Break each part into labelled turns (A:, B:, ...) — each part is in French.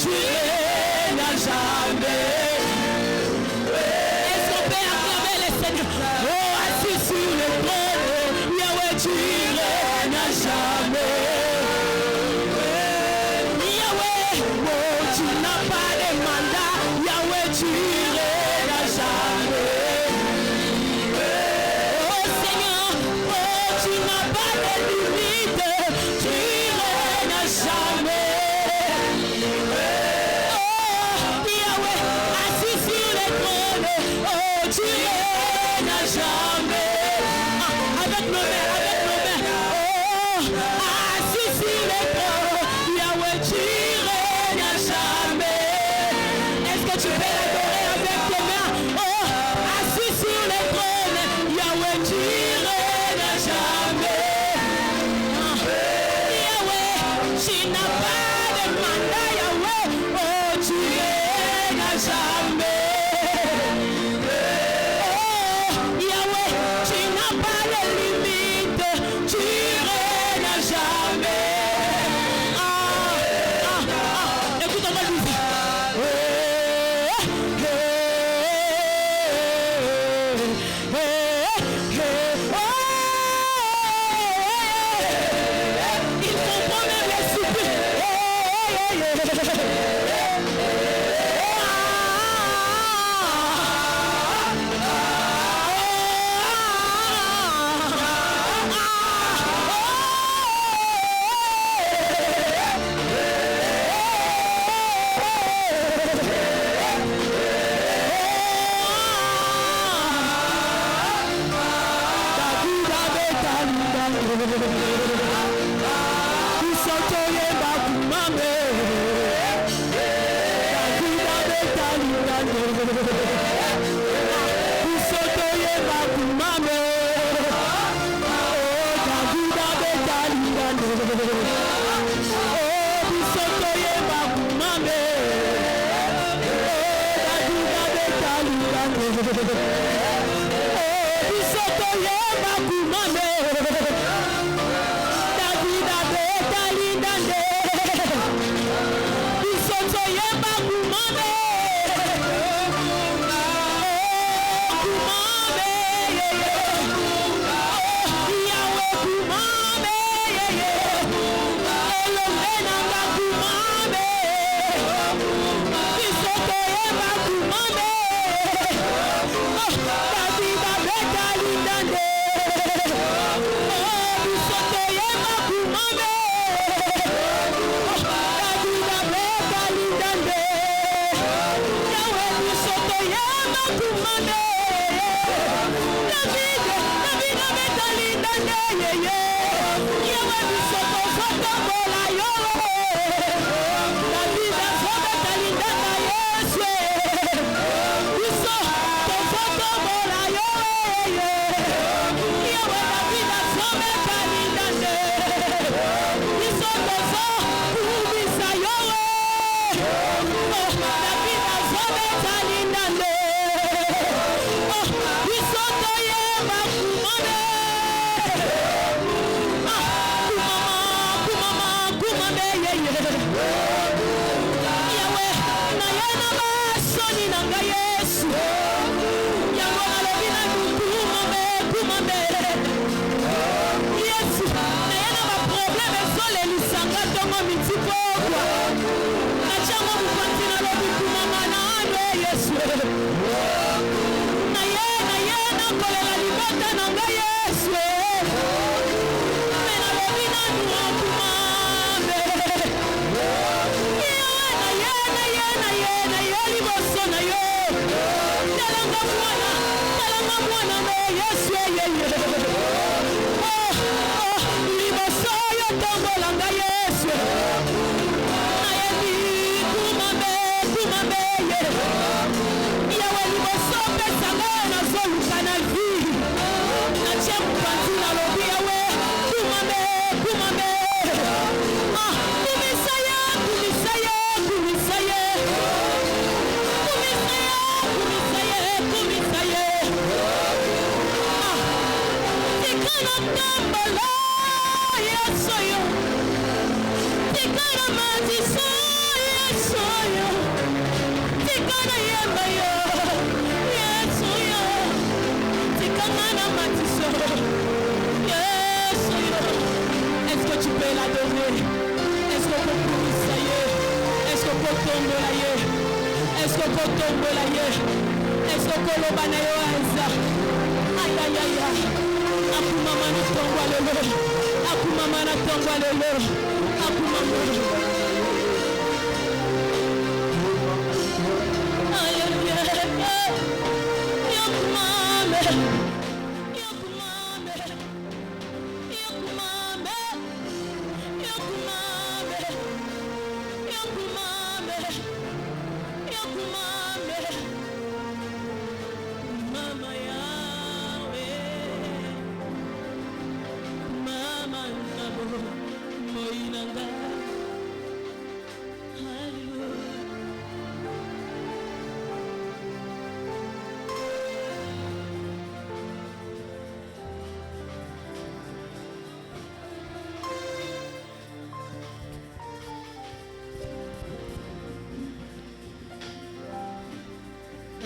A: Tu règnes jamais.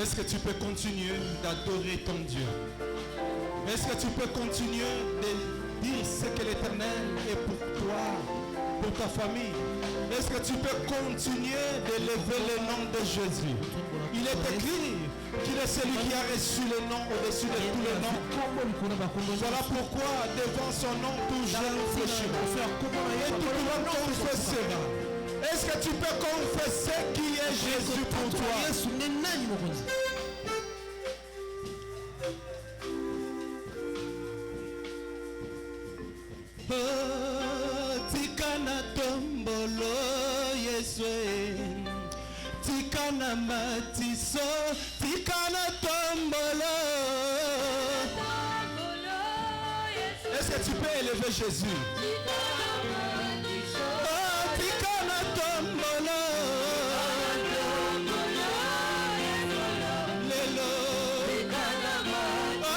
A: Est-ce que tu peux continuer d'adorer ton Dieu? Est-ce que tu peux continuer de dire ce que l'Éternel est pour toi pour ta famille. Est-ce que tu peux continuer d'élever le nom de Jésus? Il est écrit qu'il est celui qui a reçu le nom au-dessus de tous les noms. Voilà pourquoi devant son nom tout genou fléchira. Et tout le monde confessera. Est-ce que tu peux confesser qui est Jésus pour toi? Tikana tombolo Yeswe, tikana matiso, tikana tombolo. Est-ce que tu peux élever Jésus? Tikana tombolo. Lelo. Tikana tombolo.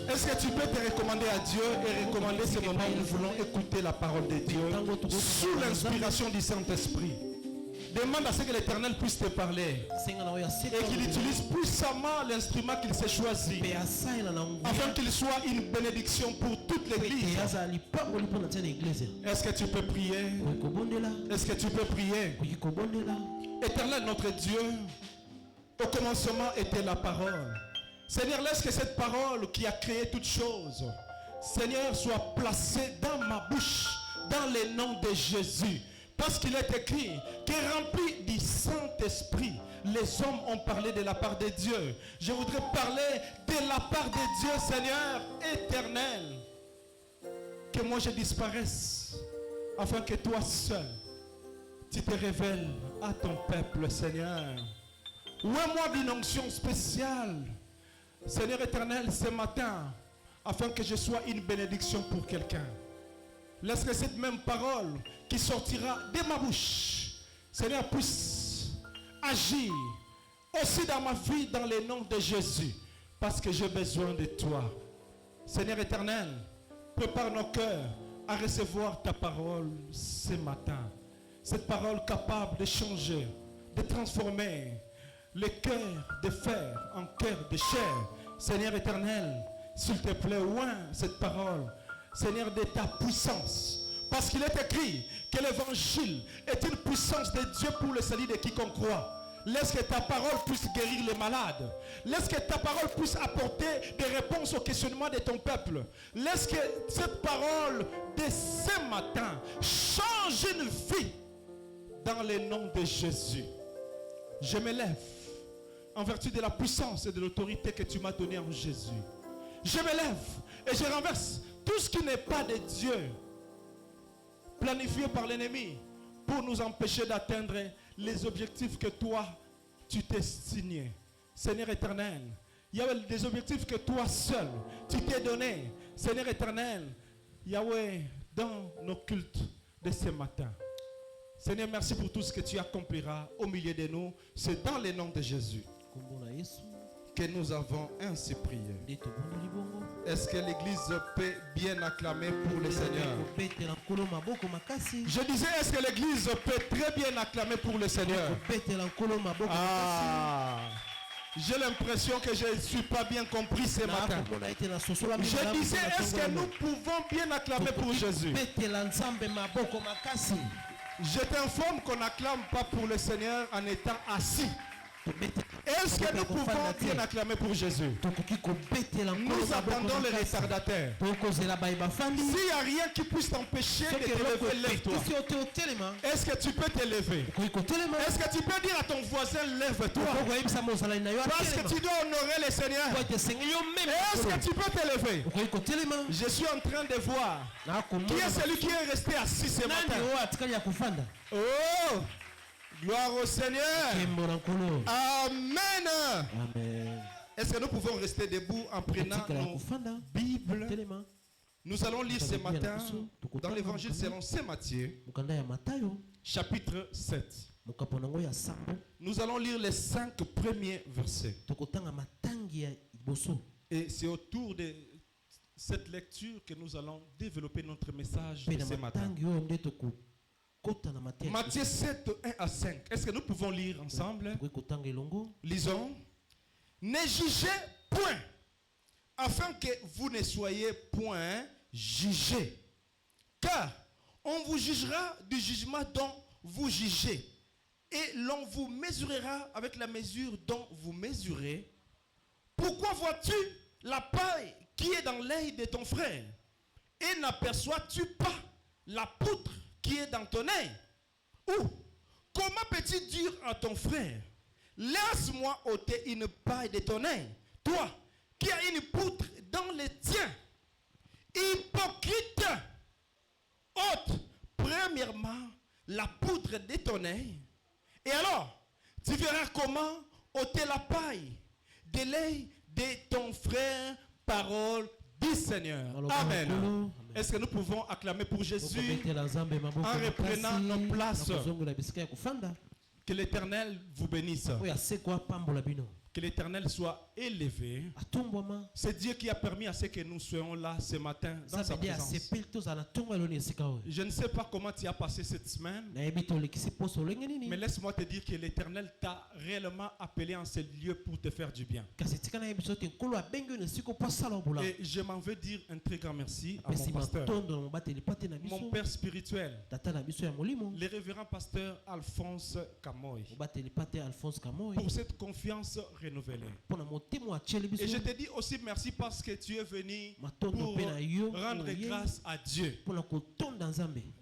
A: Est-ce que tu peux te recommander à Dieu et recommander ce moment où nous voulons écouter la parole de Dieu sous l'inspiration du Saint-Esprit? Demande à ce que l'Éternel puisse te parler et qu'il utilise puissamment l'instrument qu'il s'est choisi afin qu'il soit une bénédiction pour toute l'Église. Est-ce que tu peux prier? Est-ce que tu peux prier? Éternel notre Dieu, au commencement était la parole. Seigneur, laisse que cette parole qui a créé toutes choses, Seigneur, soit placée dans ma bouche, dans le nom de Jésus. Parce qu'il est écrit que rempli du Saint-Esprit, les hommes ont parlé de la part de Dieu. Je voudrais parler de la part de Dieu, Seigneur éternel. Que moi je disparaisse, afin que toi seul, tu te révèles à ton peuple, Seigneur. Ouais-moi d'une onction spéciale, Seigneur éternel, ce matin, afin que je sois une bénédiction pour quelqu'un. Laisse que cette même parole qui sortira de ma bouche, Seigneur, puisse agir aussi dans ma vie, dans le nom de Jésus, parce que j'ai besoin de toi. Seigneur éternel, prépare nos cœurs à recevoir ta parole ce matin. Cette parole capable de changer, de transformer le cœur de fer en cœur de chair. Seigneur éternel, s'il te plaît, oint cette parole, Seigneur, de ta puissance. Parce qu'il est écrit que l'évangile est une puissance de Dieu pour le salut de quiconque croit. Laisse que ta parole puisse guérir les malades. Laisse que ta parole puisse apporter des réponses aux questionnements de ton peuple. Laisse que cette parole de ce matin change une vie dans le nom de Jésus. Je me lève en vertu de la puissance et de l'autorité que tu m'as donnée en Jésus. Je me lève et je renverse tout ce qui n'est pas de Dieu, planifié par l'ennemi pour nous empêcher d'atteindre les objectifs que toi, tu t'es signé. Seigneur éternel, il y a des objectifs que toi seul, tu t'es donné. Seigneur éternel, Yahweh, dans nos cultes de ce matin. Seigneur, merci pour tout ce que tu accompliras au milieu de nous. C'est dans le nom de Jésus que nous avons ainsi prié. Est-ce que l'Église peut bien acclamer pour le Seigneur? Je disais, est-ce que l'Église peut très bien acclamer pour le Seigneur? Ah, j'ai l'impression que je ne suis pas bien compris ce matin. Je disais, est-ce que nous pouvons bien acclamer pour Jésus? Je t'informe qu'on n'acclame pas pour le Seigneur en étant assis. Est-ce que nous pouvons bien acclamer pour Jésus? Nous attendons les retardataires. S'il n'y a rien qui puisse t'empêcher de te lever, lève-toi. Est-ce que tu peux te lever? Est-ce que tu peux dire à ton voisin, lève-toi? Parce que tu dois honorer le Seigneur. Est-ce que tu peux te lever? Je suis en train de voir qui est celui qui est resté assis ce matin. Oh! Gloire au Seigneur. Amen.
B: Amen.
A: Est-ce que nous pouvons rester debout en prenant nos Bibles? Nous allons lire ce matin dans l'évangile selon Saint Matthieu, chapitre 7. Nous allons lire les 5 premiers versets. Et c'est autour de cette lecture que nous allons développer notre message de ce matin. Matthieu 7, 1 à 5. Est-ce que nous pouvons lire ensemble? Lisons. Ne jugez point, afin que vous ne soyez point jugés. Car on vous jugera du jugement dont vous jugez. Et l'on vous mesurera avec la mesure dont vous mesurez. Pourquoi vois-tu la paille qui est dans l'œil de ton frère? Et n'aperçois-tu pas la poutre qui est dans ton œil? Ou comment peux-tu dire à ton frère, laisse-moi ôter une paille de ton œil, toi qui as une poutre dans le tien? Hypocrite, ôte premièrement la poutre de ton œil, et alors tu verras comment ôter la paille de l'œil de ton frère. Parole du Seigneur. Amen. Est-ce que nous pouvons acclamer pour Jésus en reprenant nos places? Que l'Éternel vous bénisse. Que l'Éternel soit élevé. C'est Dieu qui a permis à ce que nous soyons là ce matin dans sa présence. Je ne sais pas comment tu as passé cette semaine, mais laisse-moi te dire que l'Éternel t'a réellement appelé en ce lieu pour te faire du bien. Et je m'en veux dire un très grand merci à mon pasteur, mon père spirituel, le révérend pasteur Alphonse Kamoy, pour cette confiance renouvelée. Et je te dis aussi merci parce que tu es venu pour rendre grâce à Dieu.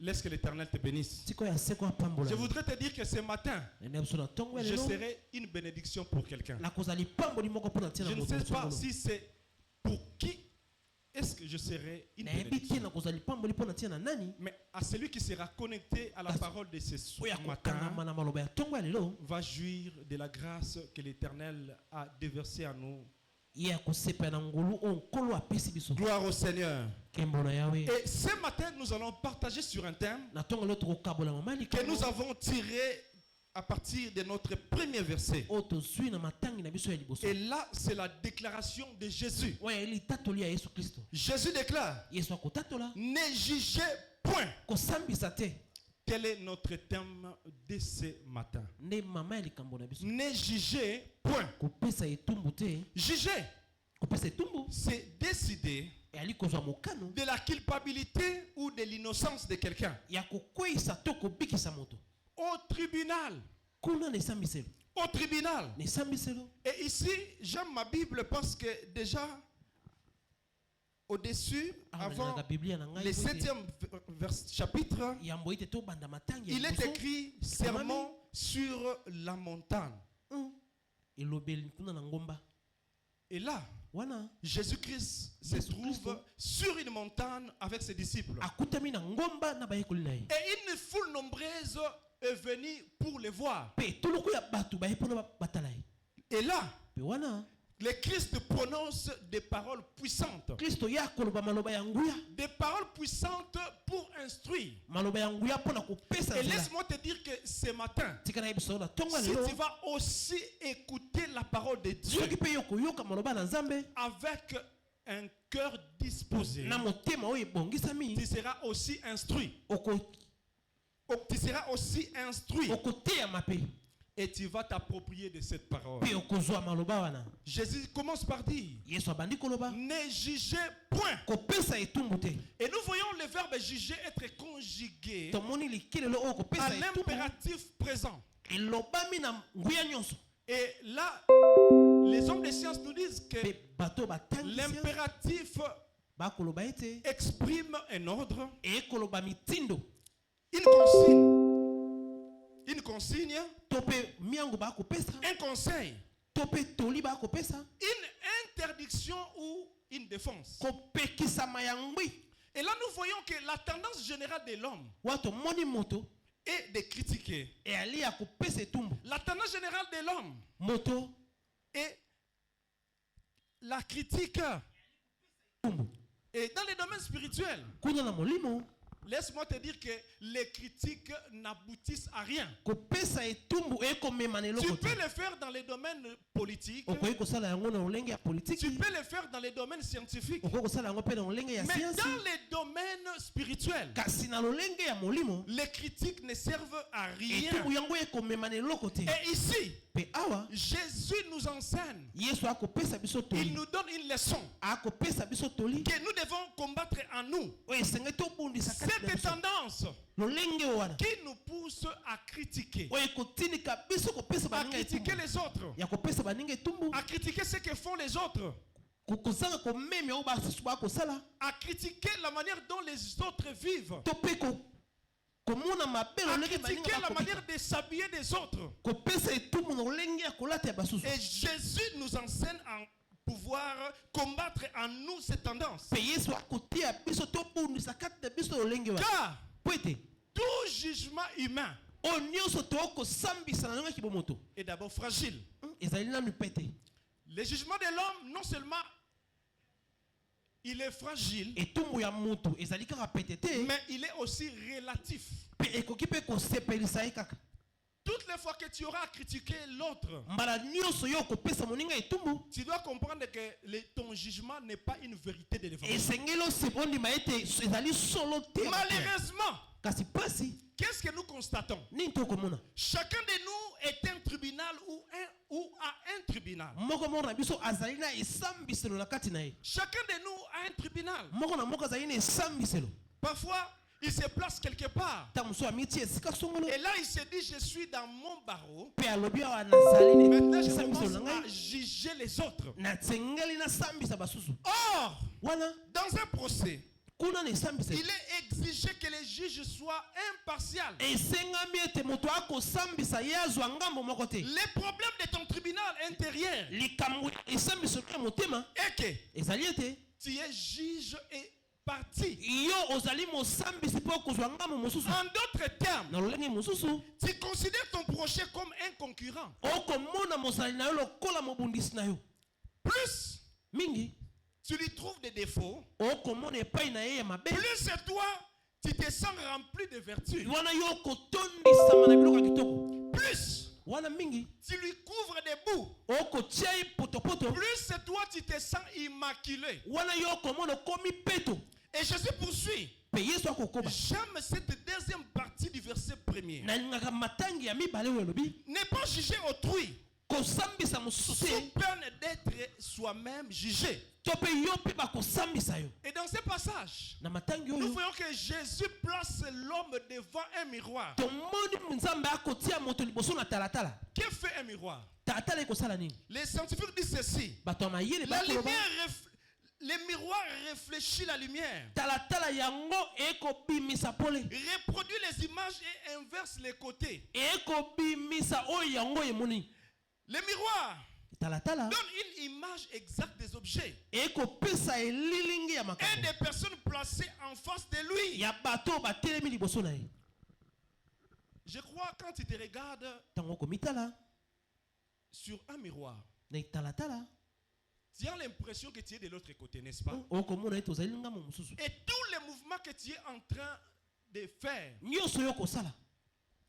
A: Laisse que l'Éternel te bénisse. Je voudrais te dire que ce matin, je serai une bénédiction pour quelqu'un. Je ne sais pas si c'est pour qui est-ce que je serai une bénédiction. Mais à celui qui sera connecté à la parole de ce matin va jouir de la grâce que l'Éternel a déversée à nous. Gloire au Seigneur. Et ce matin, nous allons partager sur un thème que nous avons tiré à partir de notre premier verset. Et là, c'est la déclaration de Jésus. Jésus déclare, ne jugez point. Quel est notre thème de ce matin? Ne jugez point. Juger, c'est décider de la culpabilité ou de l'innocence de quelqu'un au tribunal. Au tribunal. Et ici, j'aime ma Bible parce que déjà, au-dessus, avant le 7e chapitre, il est écrit sermon sur la montagne. Et là, Jésus-Christ se trouve sur une montagne avec ses disciples. Et une foule nombreuse est venue pour le voir. Et là, le Christ prononce des paroles puissantes. Des paroles puissantes pour instruire. Et laisse-moi te dire que ce matin, si tu vas aussi écouter la parole de Dieu avec un cœur disposé, tu seras aussi instruit. Tu seras aussi instruit. Et tu vas t'approprier de cette parole. Jésus commence par dire, ne jugez point. Et nous voyons le verbe juger être conjugué à l'impératif présent. Et là, les hommes de science nous disent que l'impératif exprime un ordre, une consigne, un conseil, une interdiction ou une défense. Et là, nous voyons que la tendance générale de l'homme est de critiquer. La tendance générale de l'homme est la critique. Et dans les domaines spirituels, laisse-moi te dire que les critiques n'aboutissent à rien. Tu peux le faire dans les domaines politiques. Tu peux le faire dans les domaines scientifiques. Mais dans les domaines spirituels, les critiques ne servent à rien. Et ici, Jésus nous enseigne. Il nous donne une leçon que nous devons combattre en nous. Cette tendance qui nous pousse à critiquer. À critiquer les autres. À critiquer ce que font les autres. À critiquer la manière dont les autres vivent. À critiquer la manière de s'habiller des autres. Et Jésus nous enseigne à pouvoir combattre en nous cette tendance. Car tout jugement humain est d'abord fragile. Le jugement de l'homme, non seulement il est fragile, mais il est aussi relatif. Toutes les fois que tu auras à critiquer l'autre, tu dois comprendre que ton jugement n'est pas une vérité de l'évangile. Malheureusement, qu'est-ce que nous constatons? Chacun de nous est un tribunal ou a un tribunal. Chacun de nous a un tribunal. Parfois, il se place quelque part. Et là, il se dit, je suis dans mon barreau. Maintenant, je commence à juger les autres. Or, dans un procès, il est exigé que les juges soient impartials. Les problèmes de ton tribunal intérieur est que tu es juge et parti. En d'autres termes, tu considères ton prochain comme un concurrent. Plus tu lui trouves des défauts, plus toi, tu te sens rempli de vertu. Plus tu lui couvres des bouts, plus toi, tu te sens immaculé. Et Jésus poursuit. J'aime cette deuxième partie du verset premier. Ne pas juger autrui sous peine d'être soi-même jugé. Et dans ce passage, nous voyons que Jésus place l'homme devant un miroir. Que fait un miroir? Les scientifiques disent ceci. La lumière le miroir réfléchit la lumière, reproduit les images et inverse les côtés. Le miroir donne une image exacte des objets et des personnes placées en face de lui. Je crois quand tu te regardes sur un miroir, tu as l'impression que tu es de l'autre côté, n'est-ce pas? Et tous les mouvements que tu es en train de faire,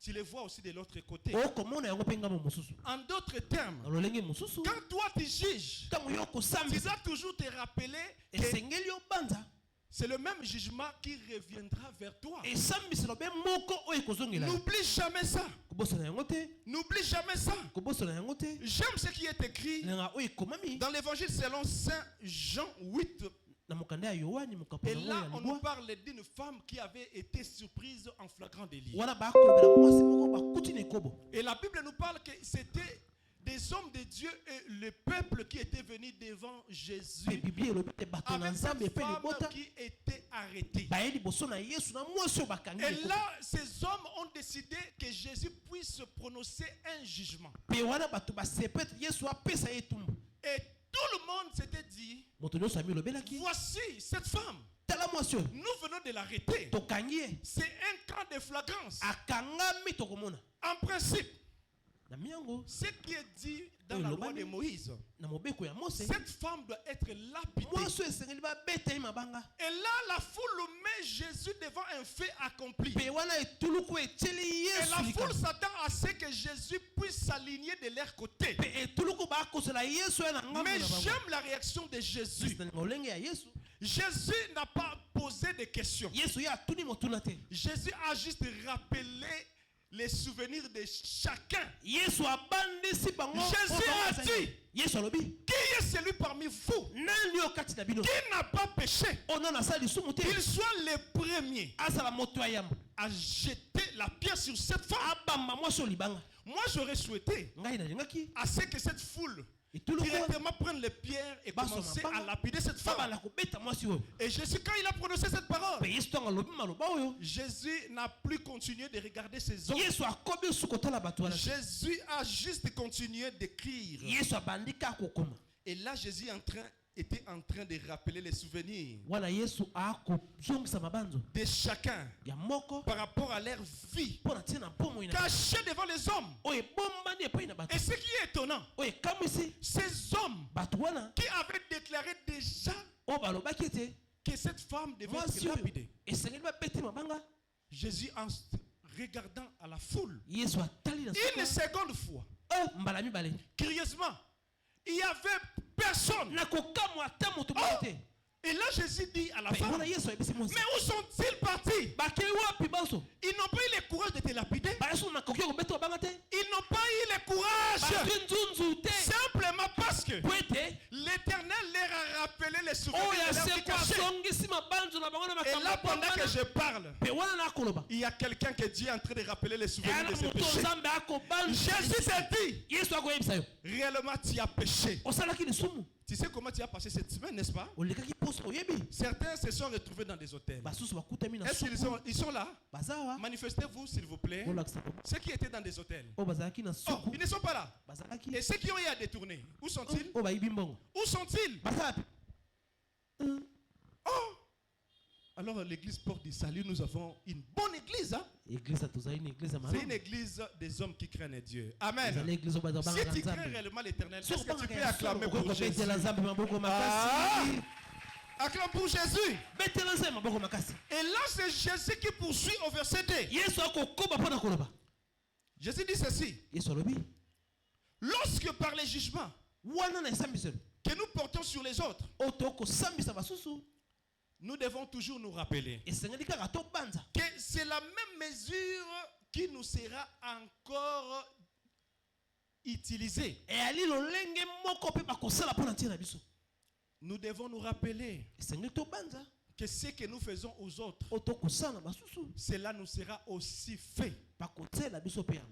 A: tu les vois aussi de l'autre côté. En d'autres termes, quand toi tu juges, tu dois toujours te rappeler que c'est le même jugement qui reviendra vers toi. N'oublie jamais ça. N'oublie jamais ça. J'aime ce qui est écrit dans l'évangile selon Saint Jean 8. Et là, on nous parle d'une femme qui avait été surprise en flagrant délit. Et la Bible nous parle que c'était
B: des hommes de Dieu et le peuple qui était venu devant Jésus avec cette femme qui était arrêtée. Et là, ces hommes ont décidé que Jésus puisse prononcer un jugement. Et tout le monde s'était dit, voici cette femme. Nous venons de l'arrêter. C'est un cas de flagrance. En principe, ce qui est dit dans la loi de Moïse, cette femme doit être lapidée. Et là, la foule met Jésus devant un fait accompli. Et la foule s'attend à ce que Jésus puisse s'aligner de leur côté. Mais j'aime la réaction de Jésus. Jésus n'a pas posé de questions. Jésus a juste rappelé les souvenirs de chacun. Jésus a dit, qui est celui parmi vous qui n'a pas péché, qu'il soit le premier à jeter la pierre sur cette femme. Moi j'aurais souhaité à ce que cette foule directement prendre les pierres et commencer à lapider cette femme. Et Jésus, quand il a prononcé cette parole, Jésus n'a plus continué de regarder ses hommes. Jésus a juste continué d'écrire. Et là, Jésus était en train de rappeler les souvenirs de chacun par rapport à leur vie cachée devant les hommes. Et ce qui est étonnant, ces hommes qui avaient déclaré déjà que cette femme devait être lapidée, Jésus, en regardant à la foule une seconde fois, curieusement, il y avait personne. Oh! Et là Jésus dit à la femme, mais où sont-ils partis? Ils n'ont pas eu le courage de te lapider. Ils n'ont pas eu le courage. Simplement parce que l'Éternel leur a rappelé les souvenirs de leur vie cachée. Et là, pendant que je parle, il y a quelqu'un que Dieu est en train de rappeler les souvenirs de ses péchés. Jésus s'est dit, réellement tu as péché. Tu sais comment tu as passé cette semaine, n'est-ce pas? Certains se sont retrouvés dans des hôtels. Est-ce qu'ils sont là? Manifestez-vous, s'il vous plaît. Ceux qui étaient dans des hôtels. Oh, ils ne sont pas là. Et ceux qui ont eu à détourner, où sont-ils? Où sont-ils? Oh! Alors l'église Porte du Salut, nous avons une bonne église. Hein? C'est une église des hommes qui craignent Dieu. Amen. Si tu crains réellement l'Éternel, est-ce que tu peux acclamer pour Jésus? Acclame pour Jésus. Et là c'est Jésus qui poursuit au verset 2. Jésus dit ceci. Lorsque par les jugements que nous portons sur les autres, nous devons toujours nous rappeler que c'est la même mesure qui nous sera encore utilisée. Nous devons nous rappeler que ce que nous faisons aux autres, cela nous sera aussi fait.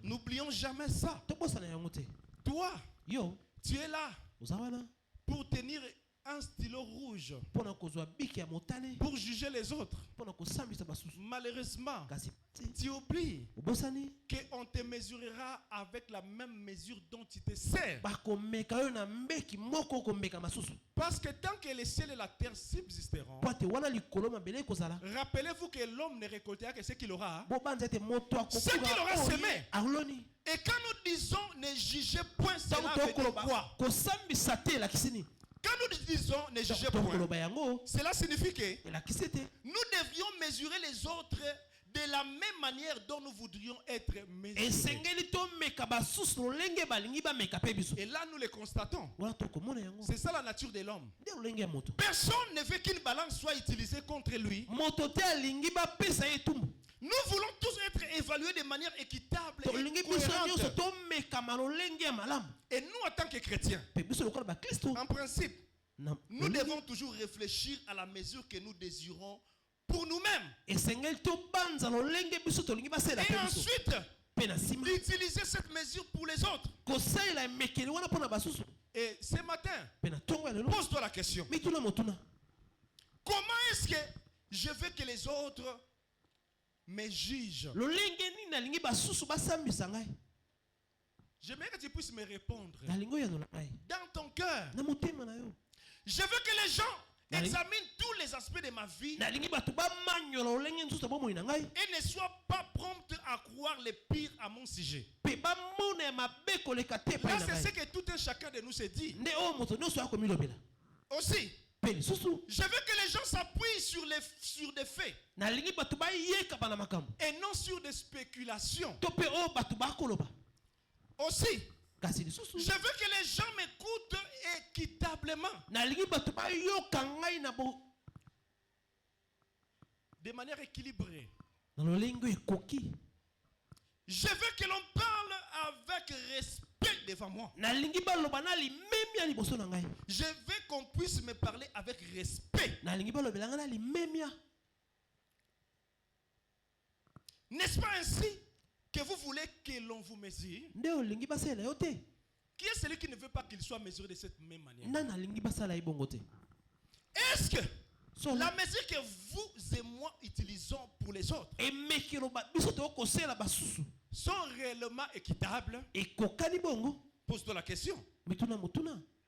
B: N'oublions jamais ça. Toi, tu es là pour tenir un stylo rouge pour juger les autres. Malheureusement, tu oublies qu'on te mesurera avec la même mesure dont tu te sers. Parce que tant que le ciel et la terre subsisteront, rappelez-vous que l'homme ne récoltera que ce qu'il aura. Ce qu'il aura semé. Et quand nous disons ne jugez point, cela veut dire quoi? Quand nous disons ne jugez point, cela signifie que nous devions mesurer les autres de la même manière dont nous voudrions être mesurés. Et là nous le constatons. C'est ça la nature de l'homme. Personne ne veut qu'une balance soit utilisée contre lui. Nous voulons tous être évalués de manière équitable et cohérente. Et nous, en tant que chrétiens, en principe, nous devons toujours réfléchir à la mesure que nous désirons pour nous-mêmes. Et ensuite, Utilisez cette mesure pour les autres. Et ce matin, pose-toi la question. Comment est-ce que je veux que les autres me jugent? J'aimerais que tu puisses me répondre. Dans ton cœur. Je veux que les gens examinent tous les aspects de ma vie et ne soient pas prompts à croire les pires à mon sujet. Là, c'est ce que tout un chacun de nous se dit. Aussi, je veux que les gens s'appuient sur des faits et non sur des spéculations. Aussi, je veux que les gens m'écoutent équitablement, de manière équilibrée. Je veux que l'on parle avec respect devant moi. Je veux qu'on puisse me parler avec respect. N'est-ce pas ainsi que vous voulez que l'on vous mesure? Qui est celui qui ne veut pas qu'il soit mesuré de cette même manière? Est-ce que la mesure que vous et moi utilisons pour les autres sont réellement équitables? Pose-toi la question.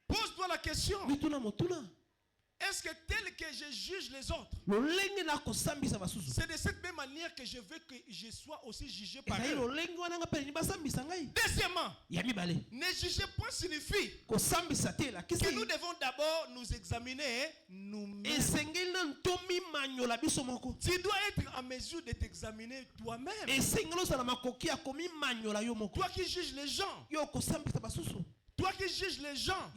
B: Pose-toi la question. Est-ce que tel que je juge les autres, c'est de cette même manière que je veux que je sois aussi jugé par eux? Deuxièmement, ne juger point signifie que nous devons d'abord nous examiner nous-mêmes. Tu dois être en mesure de t'examiner toi-même. Toi qui juges les gens, toi qui juges les gens,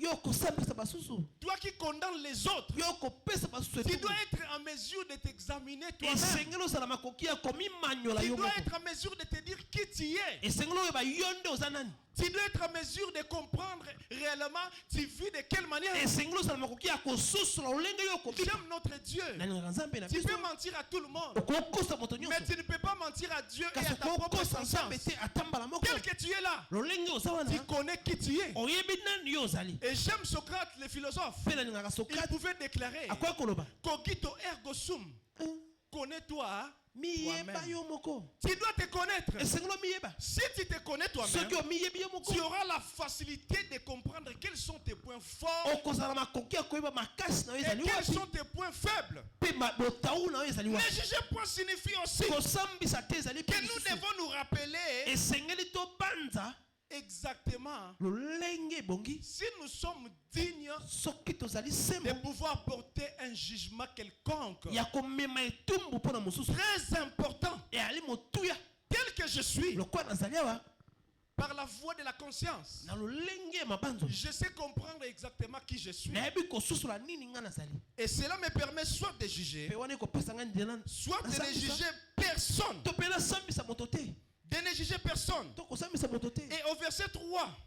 B: toi qui condamnes les autres, tu dois être en mesure de t'examiner toi-même. Tu dois être en mesure de te dire qui tu es. Tu dois être en mesure de comprendre réellement tu vis de quelle manière. J'aime notre Dieu. Tu peux mentir à tout le monde, mais tu ne peux pas mentir à Dieu et à ta propre conscience. Tel que tu es là, tu connais qui tu es. Et j'aime Socrate, le philosophe. Il pouvait déclarer Cogito ergo sum. Connais-toi toi-même. Tu dois te connaître. Si tu te connais toi-même, tu auras la facilité de comprendre quels sont tes points forts et quels sont tes points faibles. Ne juger point signifie aussi que nous devons nous rappeler exactement si nous sommes dignes de pouvoir porter un jugement quelconque. Très important. Tel que je suis, par la voie de la conscience, je sais comprendre exactement qui je suis. Et cela me permet soit de juger, soit de ne juger personne. De ne juger personne. Et au verset 3,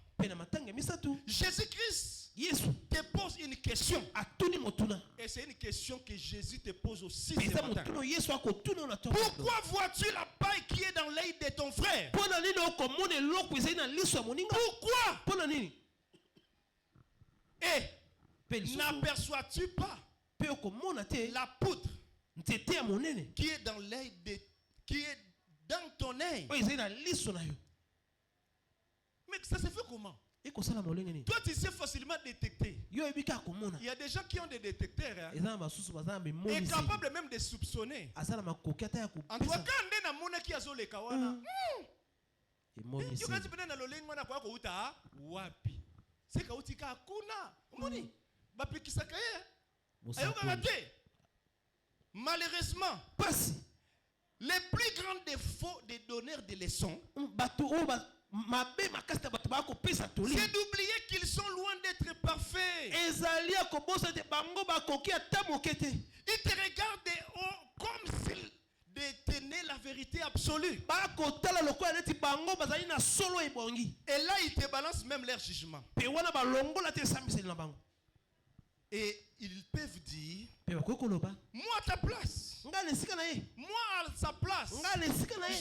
B: Jésus-Christ te pose une question. Et c'est une question que Jésus te pose aussi ce matin. Pourquoi vois-tu la paille qui est dans l'œil de ton frère? Pourquoi? Et n'aperçois-tu pas la poutre qui est dans l'œil qui est dans ton œil? Mais ça se fait comment? Toi, tu sais facilement détecter. Il y a des gens qui ont des détecteurs et capables même de soupçonner. En tout cas, quand on est dans mon qui a les kawana, c'est kautika kuna moni bapikisaka ye ayoka te. Malheureusement, les plus grands défauts des donneurs de leçons, c'est d'oublier qu'ils sont loin d'être parfaits. Ils te regardent comme s'ils détenaient la vérité absolue. Et là, ils te balancent même leur jugement. Et ils peuvent dire, moi à ta place, moi sa place,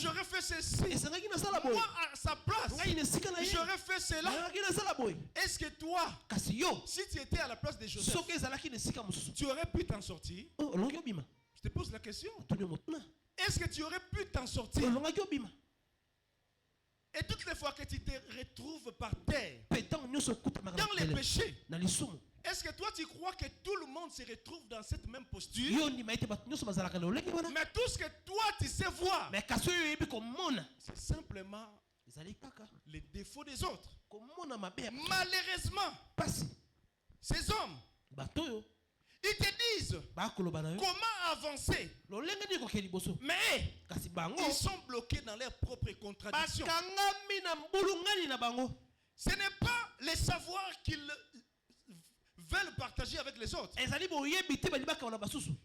B: j'aurais fait ceci. Moi, à sa place, j'aurais fait cela. Est-ce que toi, si tu étais à la place de Joseph, tu aurais pu t'en sortir? Je te pose la question. Est-ce que tu aurais pu t'en sortir? Et toutes les fois que tu te retrouves par terre, dans les péchés, est-ce que toi tu crois que tout le monde se retrouve dans cette même posture? Mais tout ce que toi tu sais voir, c'est simplement les défauts des autres. Malheureusement, ces hommes, ils te disent comment avancer. Mais ils sont bloqués dans leurs propres contradictions. Ce n'est pas le savoir qu'ils veulent partager avec les autres.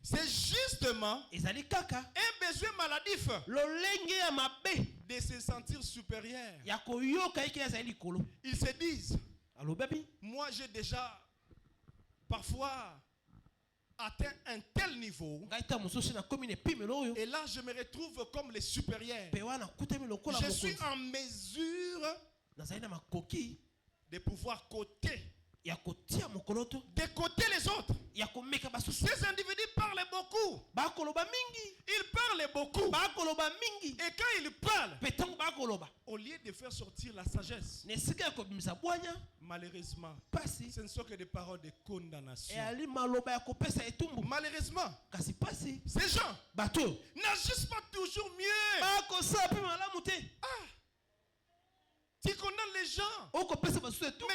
B: C'est justement un besoin maladif de se sentir supérieur. Ils se disent, moi j'ai déjà parfois atteint un tel niveau, et là je me retrouve comme le supérieur. Je suis en mesure de pouvoir coter, de coter les autres. Ces individus parlent beaucoup. Ils parlent beaucoup. Et quand ils parlent, au lieu de faire sortir la sagesse, malheureusement, ce ne sont que des paroles de condamnation. Malheureusement, ces gens n'agissent pas toujours mieux. Tu condamnes les gens, mais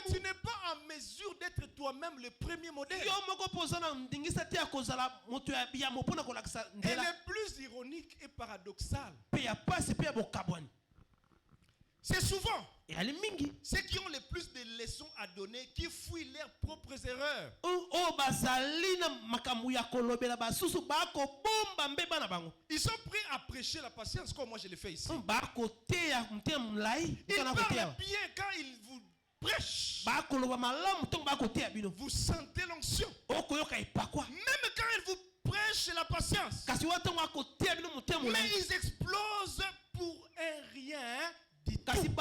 B: tu n'es pas en mesure d'être toi-même le premier modèle. Et le plus ironique et paradoxal, c'est souvent ceux qui ont le plus de leçons à donner qui fuient leurs propres erreurs. Ils sont prêts à prêcher la patience comme moi je le fais ici. Ils parlent bien quand ils vous prêchent. Vous sentez l'onction. Même quand ils vous prêchent la patience, mais ils explosent pour un rien. Ils vantent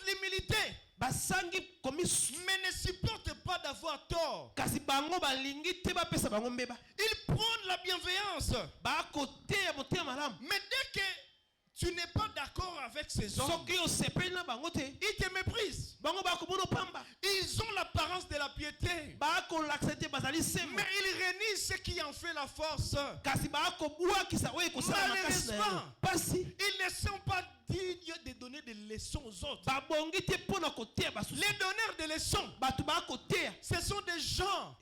B: l'humilité, mais ne supportent pas d'avoir tort. Ils prônent la bienveillance, mais dès que tu n'es pas d'accord avec ces hommes, ils te méprisent. Ils ont l'apparence de la piété, mais ils renient ce qui en fait la force. Malheureusement, ils ne sont pas dignes de donner des leçons aux autres. Les donneurs de leçons, ce sont des gens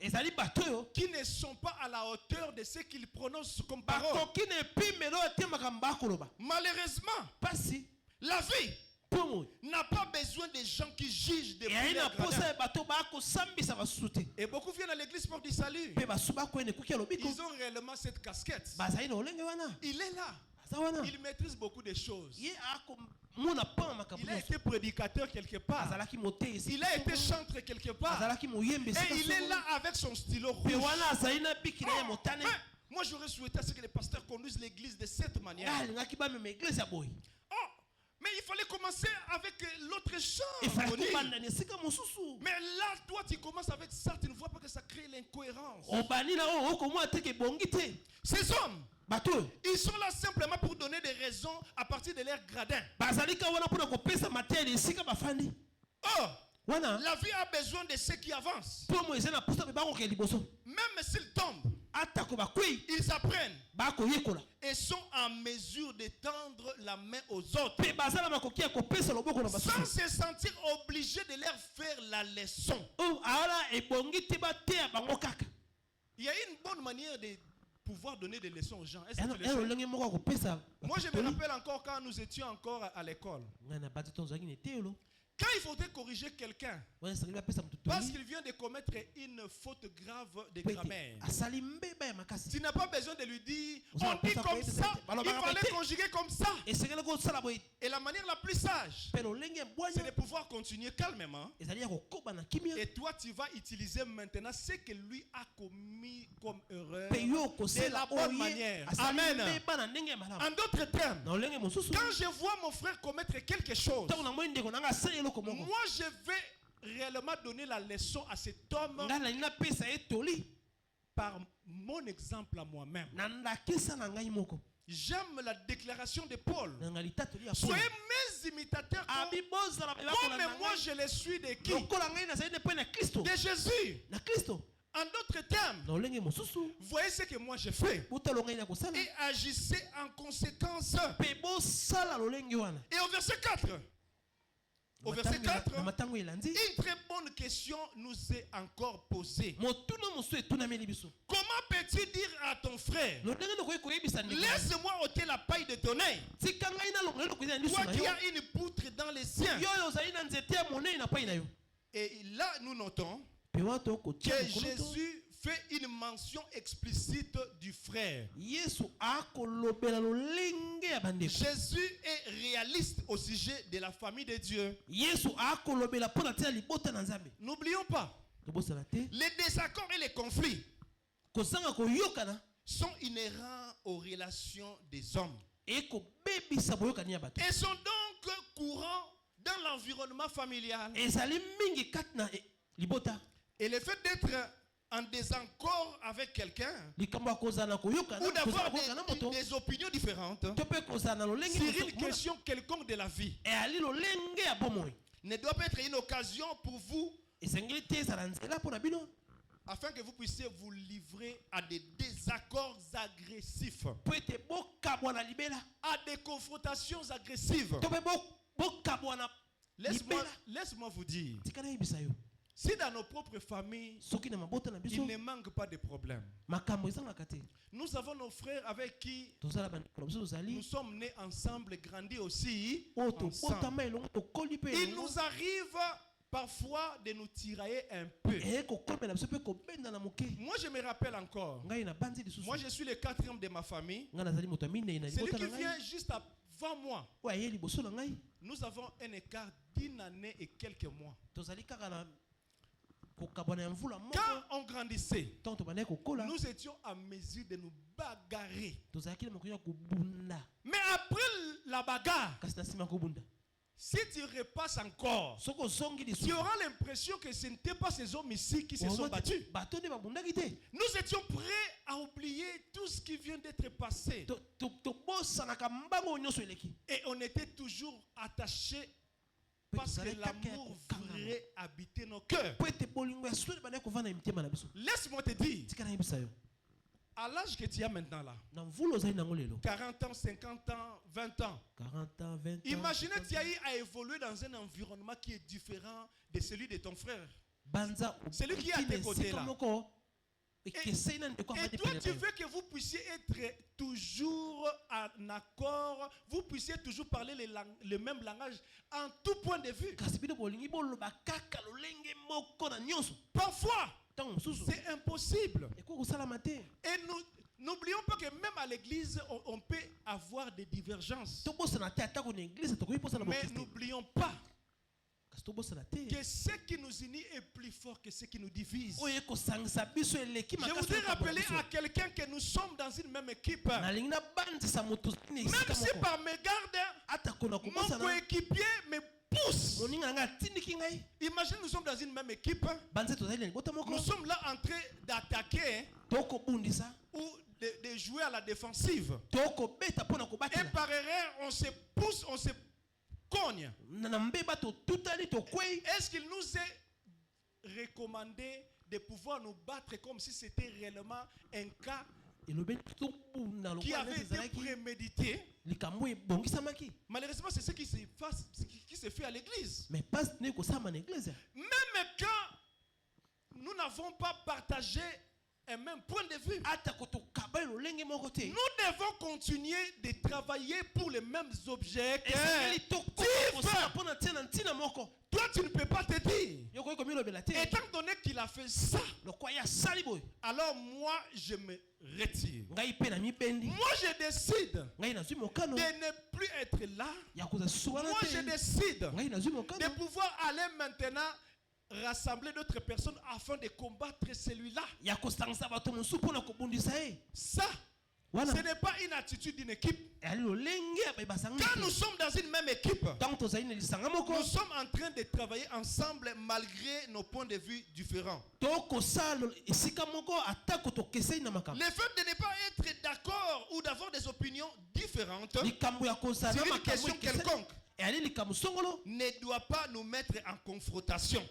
B: qui ne sont pas à la hauteur de ce qu'ils prononcent comme parole. Malheureusement, la vie n'a pas besoin de gens qui jugent des prières. Et beaucoup viennent à l'église pour du salut. Ils ont réellement cette casquette. Il est là. Il maîtrise beaucoup de choses. Il a été prédicateur quelque part. Il a été chanteur quelque part. Et il est là avec son stylo rouge. Moi j'aurais souhaité à ce que les pasteurs conduisent l'église de cette manière. Mais il fallait commencer avec l'autre chant. Mais là, toi, tu commences avec ça. Tu ne vois pas que ça crée l'incohérence. Ces hommes, ils sont là simplement pour donner des raisons à partir de leur gradin. Oh, la vie a besoin de ceux qui avancent. Même s'ils tombent, ils apprennent et sont en mesure de tendre la main aux autres sans se sentir obligés de leur faire la leçon. Il y a une bonne manière de pouvoir donner des leçons aux gens. Est-ce que tu le sais? Moi je me rappelle encore quand nous étions encore à l'école. Quand il faudrait corriger quelqu'un, parce qu'il vient de commettre une faute grave de grammaire, tu n'as pas besoin de lui dire, on dit comme ça, il fallait conjuguer comme ça. Et la manière la plus sage, c'est de pouvoir continuer calmement. Et toi, tu vas utiliser maintenant ce que lui a commis comme erreur de la bonne manière. Amen. En d'autres termes, quand je vois mon frère commettre quelque chose, moi je vais réellement donner la leçon à cet homme par mon exemple à moi-même. J'aime la déclaration de Paul. Soyez mes imitateurs comme moi je le suis de qui? De Jésus. En d'autres termes, voyez ce que moi je fais et agissez en conséquence. Et au verset 4, une très bonne question nous est encore posée. Comment peux-tu dire à ton frère, laisse-moi ôter la paille de ton œil, toi qui as une poutre dans les siens? Et là nous notons que Jésus fait une mention explicite du frère. Jésus est réaliste au sujet de la famille de Dieu. N'oublions pas, les désaccords et les conflits sont inhérents aux relations des hommes et sont donc courants dans l'environnement familial. Et le fait d'être en désaccord avec quelqu'un ou d'avoir des opinions différentes sur une question quelconque de la vie ne doit pas être une occasion pour vous afin que vous puissiez vous livrer à des désaccords agressifs, à des confrontations agressives. Laisse-moi vous dire, si dans nos propres familles, il ne manque pas de problèmes. Nous avons nos frères avec qui nous sommes nés ensemble, grandis aussi ensemble. Il nous arrive parfois de nous tirailler un peu. Moi je me rappelle encore, moi je suis le 4e de ma famille. Celui qui vient juste avant moi, nous avons un écart d'1 année et quelques mois. Quand on grandissait, nous étions à mesure de nous bagarrer. Mais après la bagarre, si tu repasses encore, tu auras l'impression que ce n'était pas ces hommes ici qui se sont battus. Nous étions prêts à oublier tout ce qui vient d'être passé. Et on était toujours attachés parce que l'amour vrai habitait nos cœurs. Laisse-moi te dire, à l'âge que tu as maintenant là, 40 ans, 50 ans, 20 ans, imaginez tu as eu à évoluer dans un environnement qui est différent de celui de ton frère. Celui qui est à tes côtés là. Et toi, tu veux que vous puissiez être toujours en accord, vous puissiez toujours parler le même langage en tout point de vue. Parfois, c'est impossible. Et nous n'oublions pas que même à l'église, on peut avoir des divergences. Mais n'oublions pas que ce qui nous unit est plus fort que ce qui nous divise. Je voudrais rappeler à quelqu'un que nous sommes dans une même équipe. Même si par mégarde, mon coéquipier me pousse. Imagine, nous sommes dans une même équipe. Nous sommes là en train d'attaquer ou de jouer à la défensive. Et par erreur, on se pousse, on se cogne. Est-ce qu'il nous est recommandé de pouvoir nous battre comme si c'était réellement un cas qui avait été prémédité? Malheureusement, c'est ce qui se fait à l'église. Même quand nous n'avons pas partagé un même point de vue, devons continuer de travailler pour les mêmes objets. Toi, tu ne peux pas te dire. Étant donné qu'il a fait ça, alors moi, je me retire. Moi, je décide de ne plus être là. Moi, je décide de pouvoir aller maintenant rassembler d'autres personnes afin de combattre celui-là. Ça, ce n'est pas une attitude d'une équipe. Quand nous sommes dans une même équipe, nous sommes en train de travailler ensemble malgré nos points de vue différents. Le fait de ne pas être d'accord ou d'avoir des opinions différentes sur une question quelconque ne doit pas nous mettre en confrontation.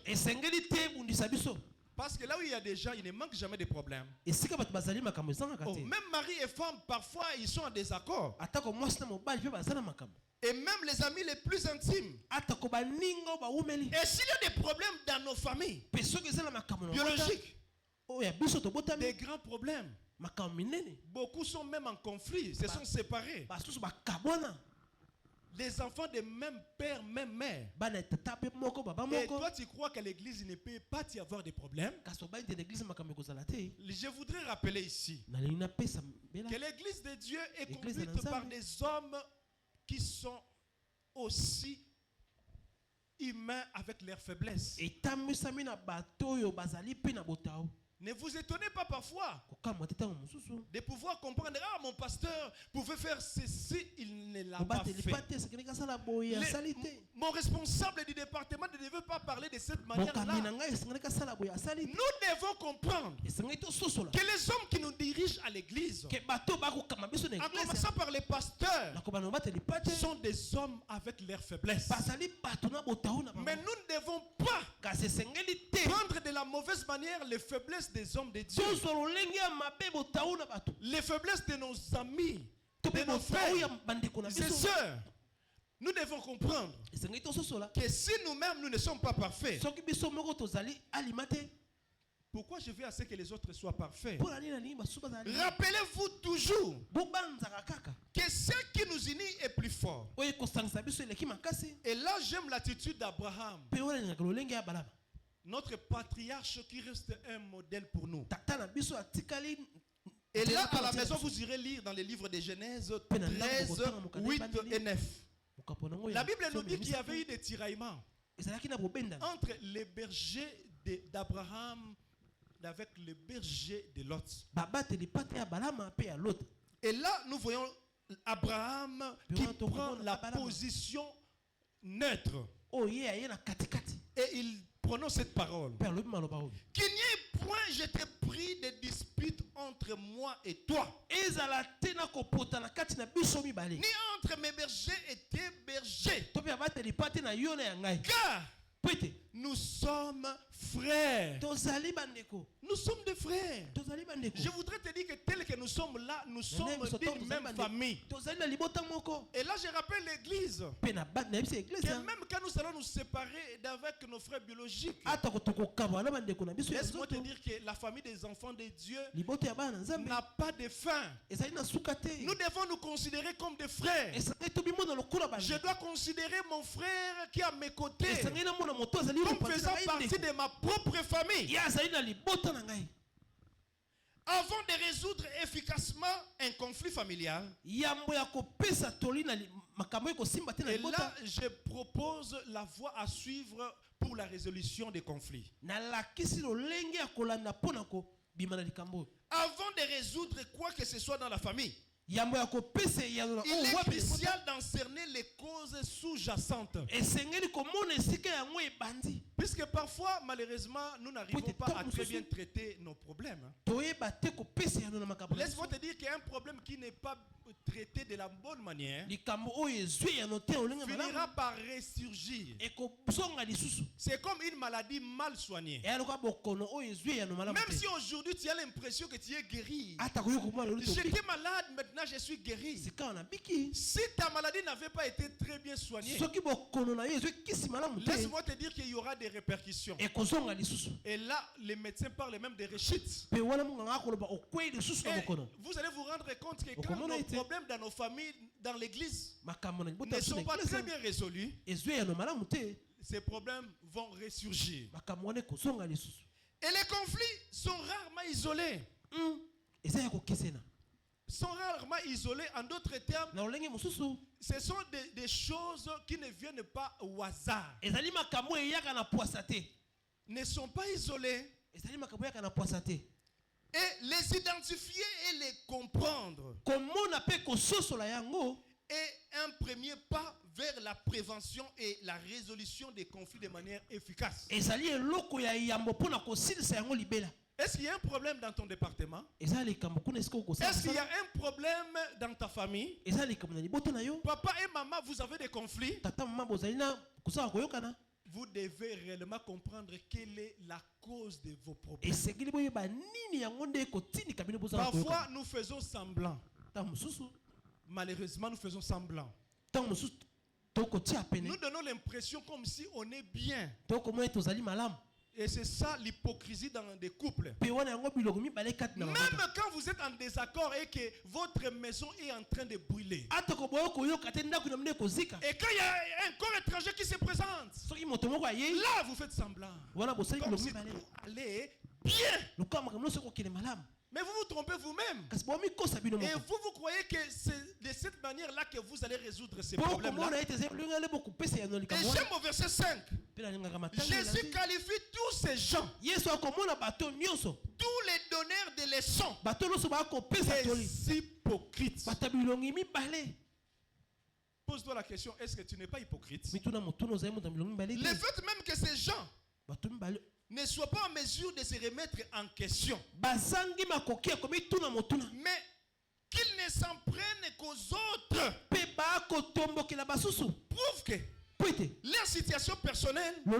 B: Parce que là où il y a des gens, il ne manque jamais de problèmes. Même mari et femme, parfois, ils sont en désaccord. Et même les amis les plus intimes. Et s'il y a des problèmes dans nos familles biologiques, des grands problèmes, beaucoup sont même en conflit, se sont séparés. Des enfants de même père, même mère. Et toi, tu crois qu'à l'église, il ne peut pas y avoir des problèmes? Je voudrais rappeler ici que l'église de Dieu est conduite par des hommes qui sont aussi humains avec leurs faiblesses. Ne vous étonnez pas parfois de pouvoir comprendre, ah, mon pasteur pouvait faire ceci, il ne l'a pas fait. Mon responsable du département ne devait pas parler de cette manière-là. Nous devons comprendre que les hommes qui nous dirigent à l'église, en commençant par les pasteurs, sont des hommes avec leurs faiblesses. Mais nous ne devons pas prendre de la mauvaise manière les faiblesses des hommes de Dieu, les faiblesses de nos amis, de nos frères et sœurs. Nous devons comprendre que si nous-mêmes nous ne sommes pas parfaits, pourquoi je veux à ce que les autres soient parfaits? Rappelez-vous toujours que ce qui nous unit est plus fort. Et là, j'aime l'attitude d'Abraham, notre patriarche qui reste un modèle pour nous. Et là, à la maison, vous irez lire dans les livres de Genèse 13, 8 et 9. La Bible nous dit qu'il y avait eu des tiraillements entre les bergers d'Abraham avec les bergers de Lot. Et là, nous voyons Abraham qui prend la position neutre. Et il prononce cette parole. Qu'il n'y ait point, je t'ai pris des disputes entre moi et toi. Ni entre mes bergers et tes bergers. Car nous sommes frères. Nous sommes des frères. Je voudrais te dire que tel que nous sommes là, nous sommes d'une même famille. Et là, je rappelle l'église que même quand nous allons nous séparer d'avec nos frères biologiques, laisse-moi te dire que la famille des enfants de Dieu n'a pas de fin. Nous devons nous considérer comme des frères. Je dois considérer mon frère qui est à mes côtés comme faisant partie de ma propre famille. Avant de résoudre efficacement un conflit familial, et là, je propose la voie à suivre pour la résolution des conflits. Avant de résoudre quoi que ce soit dans la famille, il est crucial d'en cerner les causes sous-jacentes. Puisque parfois, malheureusement, nous n'arrivons pas à très bien traiter nos problèmes. Laisse-moi te dire qu'un problème qui n'est pas traité de la bonne manière finira par ressurgir. C'est comme une maladie mal soignée. Même si aujourd'hui tu as l'impression que tu es guéri, j'étais malade, maintenant je suis guéri. Si ta maladie n'avait pas été très bien soignée, laisse-moi te dire qu'il y aura des répercussions. Et là, les médecins parlent même de réussite. Et vous allez vous rendre compte que quand nos problèmes dans nos familles, dans l'église, ne sont pas très bien résolus, ces problèmes vont ressurgir. Et les conflits sont rarement isolés. En d'autres termes, ce sont des choses qui ne viennent pas au hasard. Ne sont pas isolées. Et les identifier et les comprendre est un premier pas vers la prévention et la résolution des conflits de manière efficace. Est-ce qu'il y a un problème dans ton département? Est-ce qu'il y a un problème dans ta famille? Papa et maman, vous avez des conflits? Vous devez réellement comprendre quelle est la cause de vos problèmes. Parfois, nous faisons semblant. Malheureusement, nous faisons semblant. Nous donnons l'impression comme si on est bien. Et c'est ça l'hypocrisie dans des couples. Même quand vous êtes en désaccord et que votre maison est en train de brûler. Et quand il y a un corps étranger qui se présente, là vous faites semblant. Comme si tout allait bien. Mais vous vous trompez vous-même. Et vous croyez que c'est de cette manière-là que vous allez résoudre ces problèmes-là. Et j'aime au verset 5. Jésus qualifie tous ces gens, tous les donneurs de leçons, des hypocrites. Pose-toi la question, est-ce que tu n'es pas hypocrite? Le fait même que ces gens ne soient pas en mesure de se remettre en question, mais qu'ils ne s'en prennent qu'aux autres, prouve que leur situation personnelle est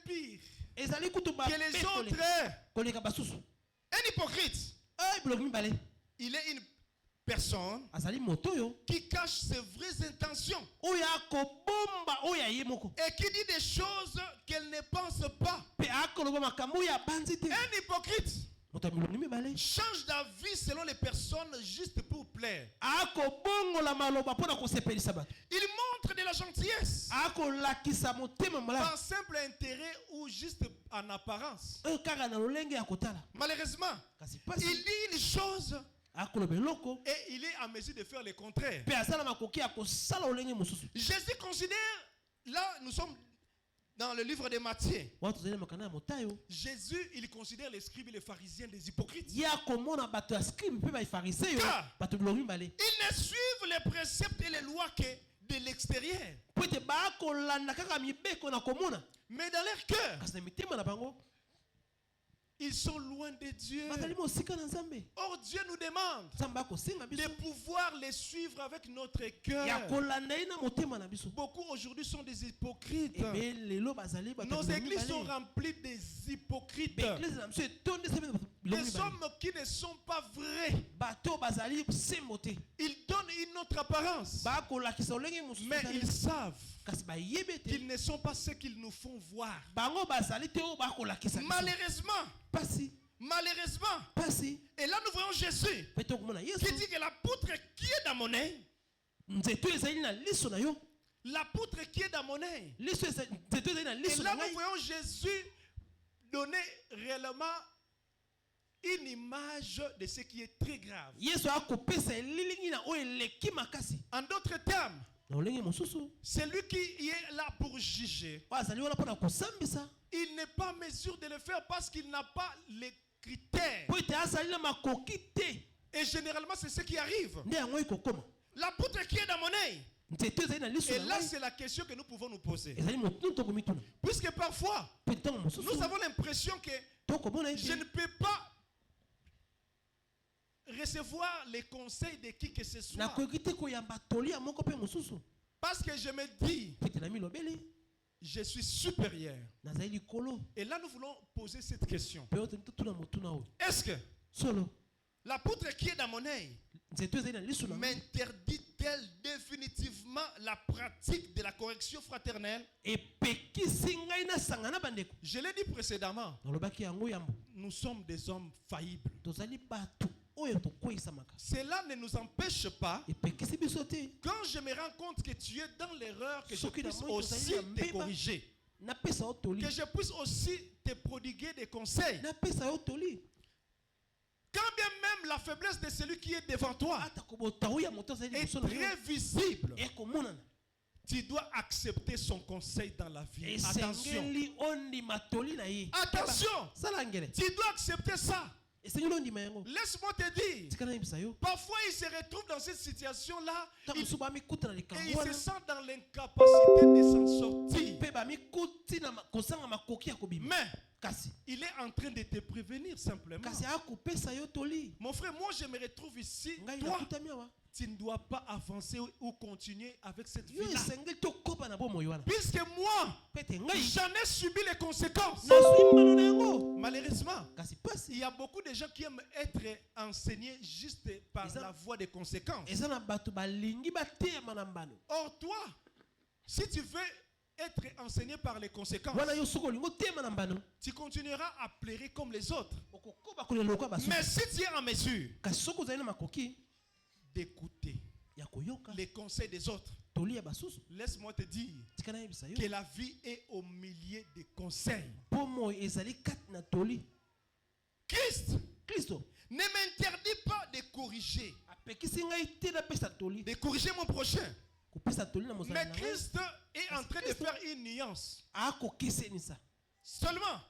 B: pire que les autres. Un hypocrite, il est une personne qui cache ses vraies intentions et qui dit des choses qu'elle ne pense pas. Un hypocrite change d'avis selon les personnes juste pour plaire. Il montre de la gentillesse par simple intérêt ou juste en apparence. Malheureusement, il dit une chose et il est en mesure de faire le contraire. Jésus considère, là nous sommes dans le livre de Matthieu, Jésus il considère les scribes et les pharisiens des hypocrites. Car ils ne suivent les préceptes et les lois que de l'extérieur, mais dans leur cœur ils sont loin de Dieu. Or Dieu nous demande de pouvoir les suivre avec notre cœur. Beaucoup aujourd'hui sont des hypocrites. Nos églises sont remplies des hypocrites. Des hommes qui ne sont pas vrais. Ils donnent une autre apparence, mais ils savent qu'ils ne sont pas ceux qu'ils nous font voir. Malheureusement, et là nous voyons Jésus qui dit que la poutre qui est dans mon œil, la poutre qui est dans mon œil, et là nous voyons Jésus donner réellement une image de ce qui est très grave. En d'autres termes, c'est lui qui est là pour juger. Il n'est pas en mesure de le faire parce qu'il n'a pas les critères. Et généralement, c'est ce qui arrive. La poutre qui est dans mon œil. Et là, c'est la question que nous pouvons nous poser. Puisque parfois, nous avons l'impression que je ne peux pas recevoir les conseils de qui que ce soit. Parce que je me dis, je suis supérieur. Et là, nous voulons poser cette question. Est-ce que la poutre qui est dans mon œil m'interdit modèle définitivement la pratique de la correction fraternelle. Je l'ai dit précédemment. Nous sommes des hommes faillibles. Cela ne nous empêche pas, quand je me rends compte que tu es dans l'erreur, que je puisse aussi te corriger, que je puisse aussi te prodiguer des conseils. Quand bien même la faiblesse de celui qui est devant toi est très visible, tu dois accepter son conseil dans la vie. Attention. Attention. Tu dois accepter ça. Laisse-moi te dire, parfois il se retrouve dans cette situation-là et il se sent dans l'incapacité de s'en sortir. Mais il est en train de te prévenir simplement. Mon frère, moi je me retrouve ici. Toi, tu ne dois pas avancer ou continuer avec cette vie-là. Puisque moi, j'en ai subi les conséquences. Malheureusement, il y a beaucoup de gens qui aiment être enseignés juste par la voie des conséquences. Or toi, si tu veux être enseigné par les conséquences, tu continueras à pleurer comme les autres. Mais si tu es en mesure d'écouter les conseils des autres, laisse-moi te dire que la vie est au milieu des conseils. Christ ne m'interdit pas de corriger, mon prochain. Mais Christ est en train de faire une nuance. Seulement,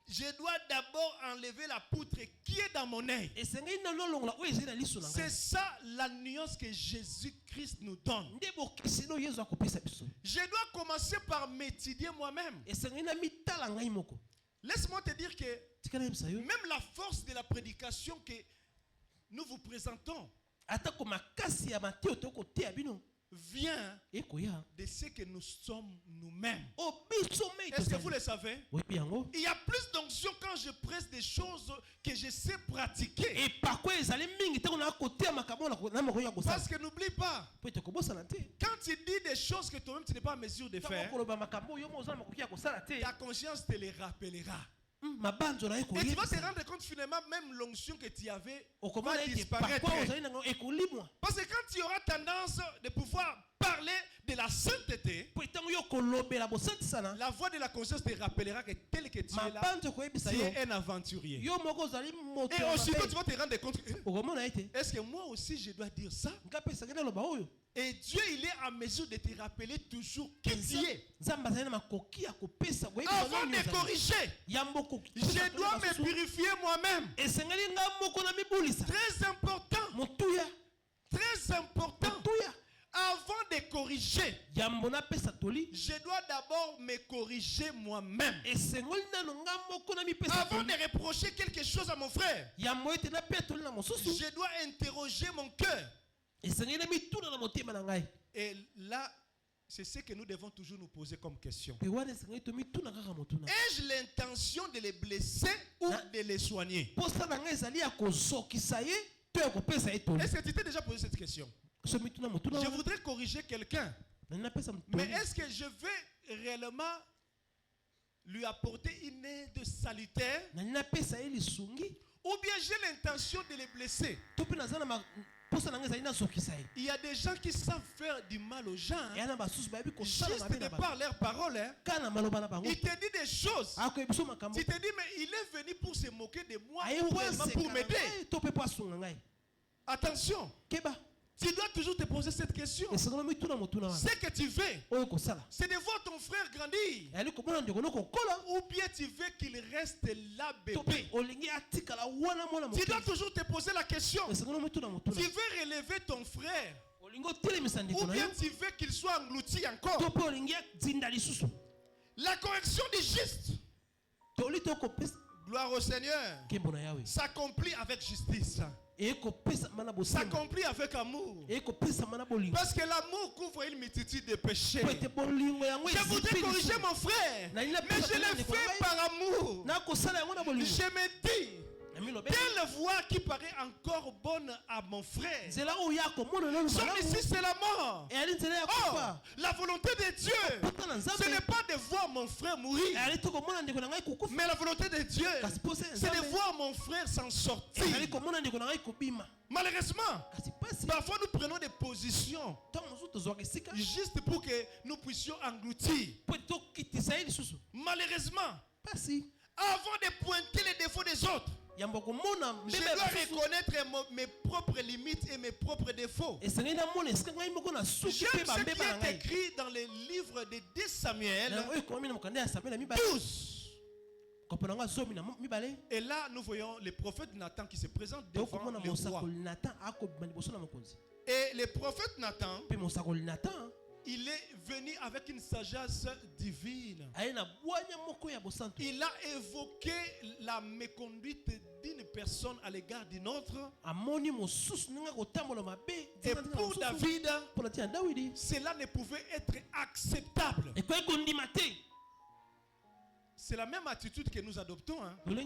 B: je dois d'abord enlever la poutre qui est dans mon œil. C'est ça la nuance que Jésus-Christ nous donne. Je dois commencer par m'étudier moi-même. Laisse-moi te dire que même la force de la prédication que nous vous présentons vient de ce que nous sommes nous-mêmes. Est-ce que vous le savez? Il y a plus d'onction quand je presse des choses que je sais pratiquer. Parce que n'oublie pas, quand tu dis des choses que toi-même tu n'es pas en mesure de faire, ta conscience te les rappellera. Et tu vas te rendre compte finalement même l'onction que tu avais va disparaître. Parce que quand tu auras tendance de pouvoir parler de la sainteté, la voix de la conscience te rappellera que tel que tu es là, tu es un aventurier. Et aussitôt tu vas te rendre compte, est-ce que moi aussi je dois dire ça? Et Dieu il est en mesure de te rappeler toujours qui tu es. Avant de corriger, je dois me purifier moi-même. Très important. Très important. Avant de corriger, je dois d'abord me corriger moi-même. Avant de reprocher quelque chose à mon frère, je dois interroger mon cœur. Et là, c'est ce que nous devons toujours nous poser comme question. Ai-je l'intention de les blesser ou de les soigner? Est-ce que tu t'es déjà posé cette question? Je voudrais corriger quelqu'un, mais est-ce que je vais réellement lui apporter une aide salutaire, ou bien j'ai l'intention de les blesser? Il y a des gens qui savent faire du mal aux gens, juste de par leurs paroles. Il te dit des choses, tu te dis mais il est venu pour se moquer de moi ou pour m'aider. Attention, tu dois toujours te poser cette question. Ce que tu veux, c'est de voir ton frère grandir, ou bien tu veux qu'il reste là bébé. Tu dois toujours te poser la question. Tu veux relever ton frère, ou bien tu veux qu'il soit englouti encore. La correction du juste, gloire au Seigneur, s'accomplit avec justice. S'accomplit avec amour. Parce que l'amour couvre une multitude de péchés. Je voudrais corriger mon frère, mais je l'ai fait par amour. Je me dis, Telle voix qui paraît encore bonne à mon frère. Son ici c'est la mort. Oh, la volonté de Dieu, ce n'est pas de voir mon frère mourir. Mais la volonté de Dieu, c'est de voir mon frère s'en sortir. Malheureusement, parfois nous prenons des positions juste pour que nous puissions engloutir. Malheureusement, avant de pointer les défauts des autres, je dois reconnaître mes propres limites et mes propres défauts. J'aime ce qui est écrit dans le livre de 2 Samuel 12. Et là, nous voyons le prophète Nathan qui se présente devant le roi. Et le prophète Nathan, il est venu avec une sagesse divine. Il a évoqué la méconduite d'une personne à l'égard d'une autre. Et pour David, cela ne pouvait être acceptable. C'est la même attitude que nous adoptons. Hein? Mais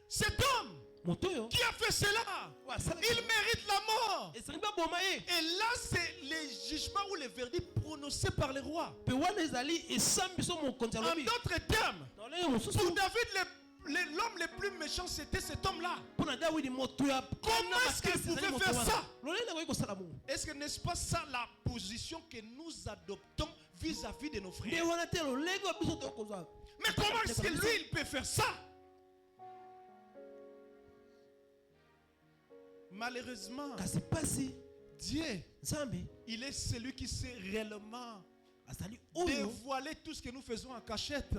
B: cet homme qui a fait cela, il mérite la mort. Et là, c'est le jugement ou le verdict prononcé par le roi. En d'autres termes, pour David, l'homme le plus méchant, c'était cet homme-là. Comment est-ce qu'il pouvait faire ça? Est-ce que n'est-ce pas ça la position que nous adoptons vis-à-vis de nos frères? Mais comment est-ce que lui, il peut faire ça? Malheureusement, Dieu, il est celui qui sait réellement dévoiler tout ce que nous faisons en cachette.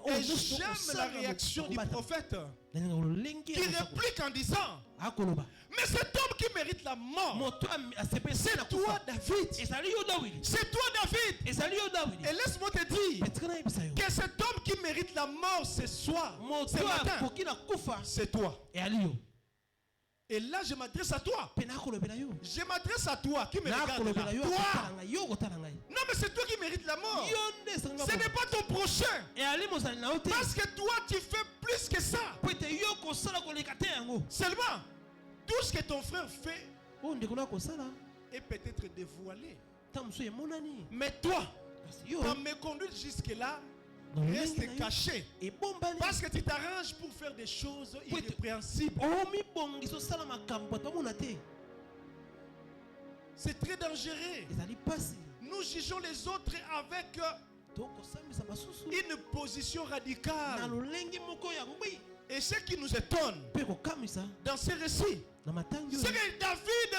B: Et j'aime la réaction du prophète qui réplique en disant: mais cet homme qui mérite la mort, c'est toi David. C'est toi David. Et laisse-moi te dire que cet homme qui mérite la mort ce soir, ce matin, c'est toi. Et là, je m'adresse à toi. Je m'adresse à toi qui me regarde là. Toi. Non, mais c'est toi qui mérites la mort. Ce n'est pas ton prochain. Parce que toi, tu fais plus que ça. Seulement, tout ce que ton frère fait est peut-être dévoilé. Mais toi, ta méconduite jusque-là reste caché. Parce que tu t'arranges pour faire des choses irrépréhensibles. C'est très dangereux. Nous jugeons les autres avec une position radicale. Et ce qui nous étonne dans ces récits, c'est que David,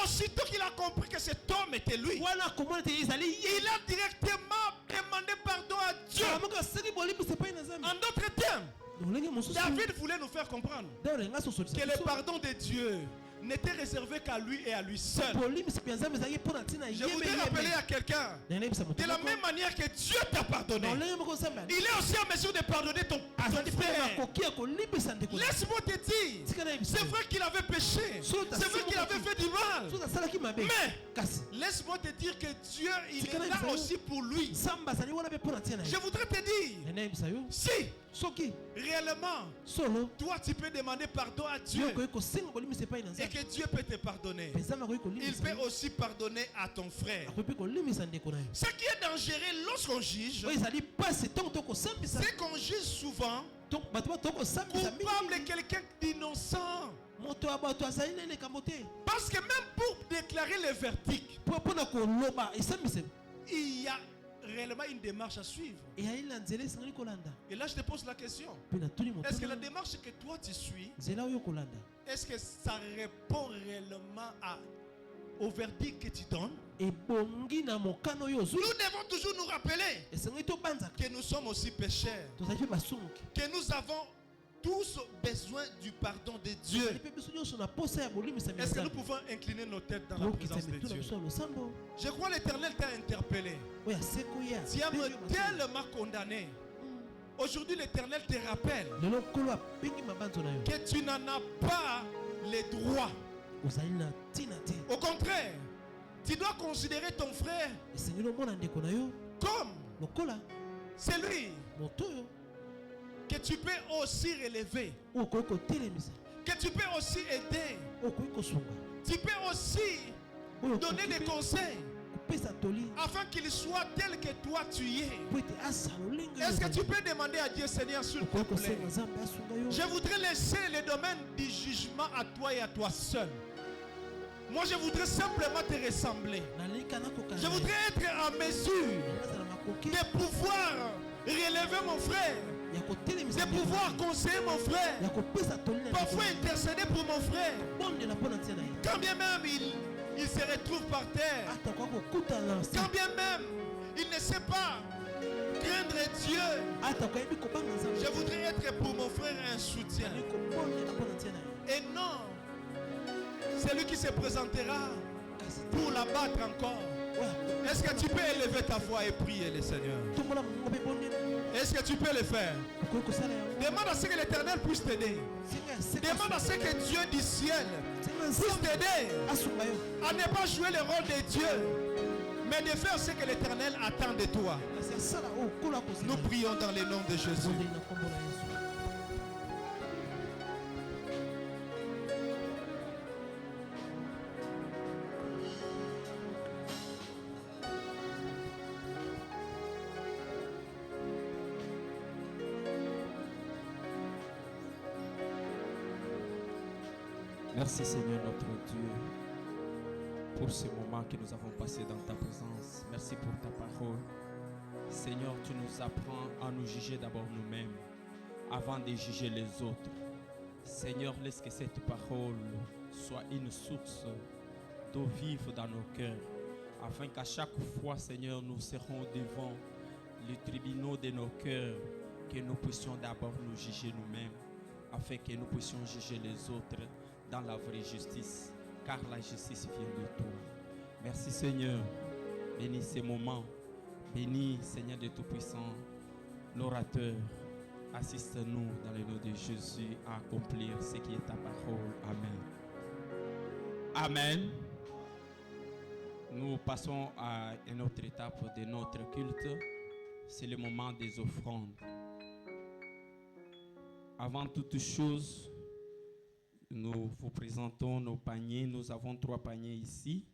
B: aussitôt qu'il a compris que cet homme était lui, il a directement demandé pardon à Dieu. En d'autres termes, David voulait nous faire comprendre que le pardon de Dieu n'était réservé qu'à lui et à lui seul. Je voudrais rappeler à quelqu'un, de la même manière que Dieu t'a pardonné, il est aussi en mesure de pardonner ton frère. Laisse-moi te dire, c'est vrai qu'il avait péché, c'est vrai qu'il avait fait du mal, mais laisse-moi te dire que Dieu, il est là aussi pour lui. Je voudrais te dire, si réellement toi tu peux demander pardon à Dieu et que Dieu peut te pardonner, il peut aussi pardonner à ton frère. Ce qui est dangereux lorsqu'on juge, c'est qu'on juge souvent coupable quelqu'un d'innocent. Parce que même pour déclarer le verdict, il y a réellement une démarche à suivre. Et là je te pose la question, est-ce que la démarche que toi tu suis, est-ce que ça répond réellement au verdict que tu donnes? Nous devons toujours nous rappeler que nous sommes aussi pécheurs, que nous avons tous besoin du pardon de Dieu. Est-ce que nous pouvons incliner nos têtes dans la présence de Dieu? Je crois que l'Éternel t'a interpellé. Tu as tellement condamné. Aujourd'hui, l'Éternel te rappelle que tu n'en as pas les droits. Au contraire, tu dois considérer ton frère comme c'est lui. que tu peux aussi relever, que tu peux aussi aider, tu peux aussi donner des conseils afin qu'il soit tel que toi tu es. Est-ce que tu peux demander à Dieu, Seigneur, s'il te plaît, je voudrais laisser le domaine du jugement à toi et à toi seul. Moi je voudrais simplement te ressembler. Je voudrais être en mesure de pouvoir relever mon frère, de pouvoir conseiller mon frère, parfois intercéder pour mon frère. Quand bien même il se retrouve par terre, quand bien même il ne sait pas craindre Dieu, je voudrais être pour mon frère un soutien. Et non celui qui se présentera pour l'abattre encore. Est-ce que tu peux élever ta voix et prier le Seigneur? Est-ce que tu peux le faire? Demande à ce que l'Éternel puisse t'aider. Demande à ce que Dieu du ciel puisse t'aider à ne pas jouer le rôle de Dieu, mais de faire ce que l'Éternel attend de toi. Nous prions dans le nom de Jésus.
C: Merci Seigneur notre Dieu pour ce moment que nous avons passé dans ta présence. Merci pour ta parole. Seigneur, tu nous apprends à nous juger d'abord nous-mêmes avant de juger les autres. Seigneur, laisse que cette parole soit une source d'eau vive dans nos cœurs, afin qu'à chaque fois, Seigneur, nous serons devant les tribunaux de nos cœurs, que nous puissions d'abord nous juger nous-mêmes, afin que nous puissions juger les autres dans la vraie justice, car la justice vient de toi. Merci Seigneur, bénis ces moments, bénis Seigneur de Tout-Puissant, l'orateur, assiste-nous dans le nom de Jésus à accomplir ce qui est ta parole. Amen. Amen. Nous passons à une autre étape de notre culte, c'est le moment des offrandes. Avant toute chose, nous vous présentons nos paniers. Nous avons 3 paniers ici.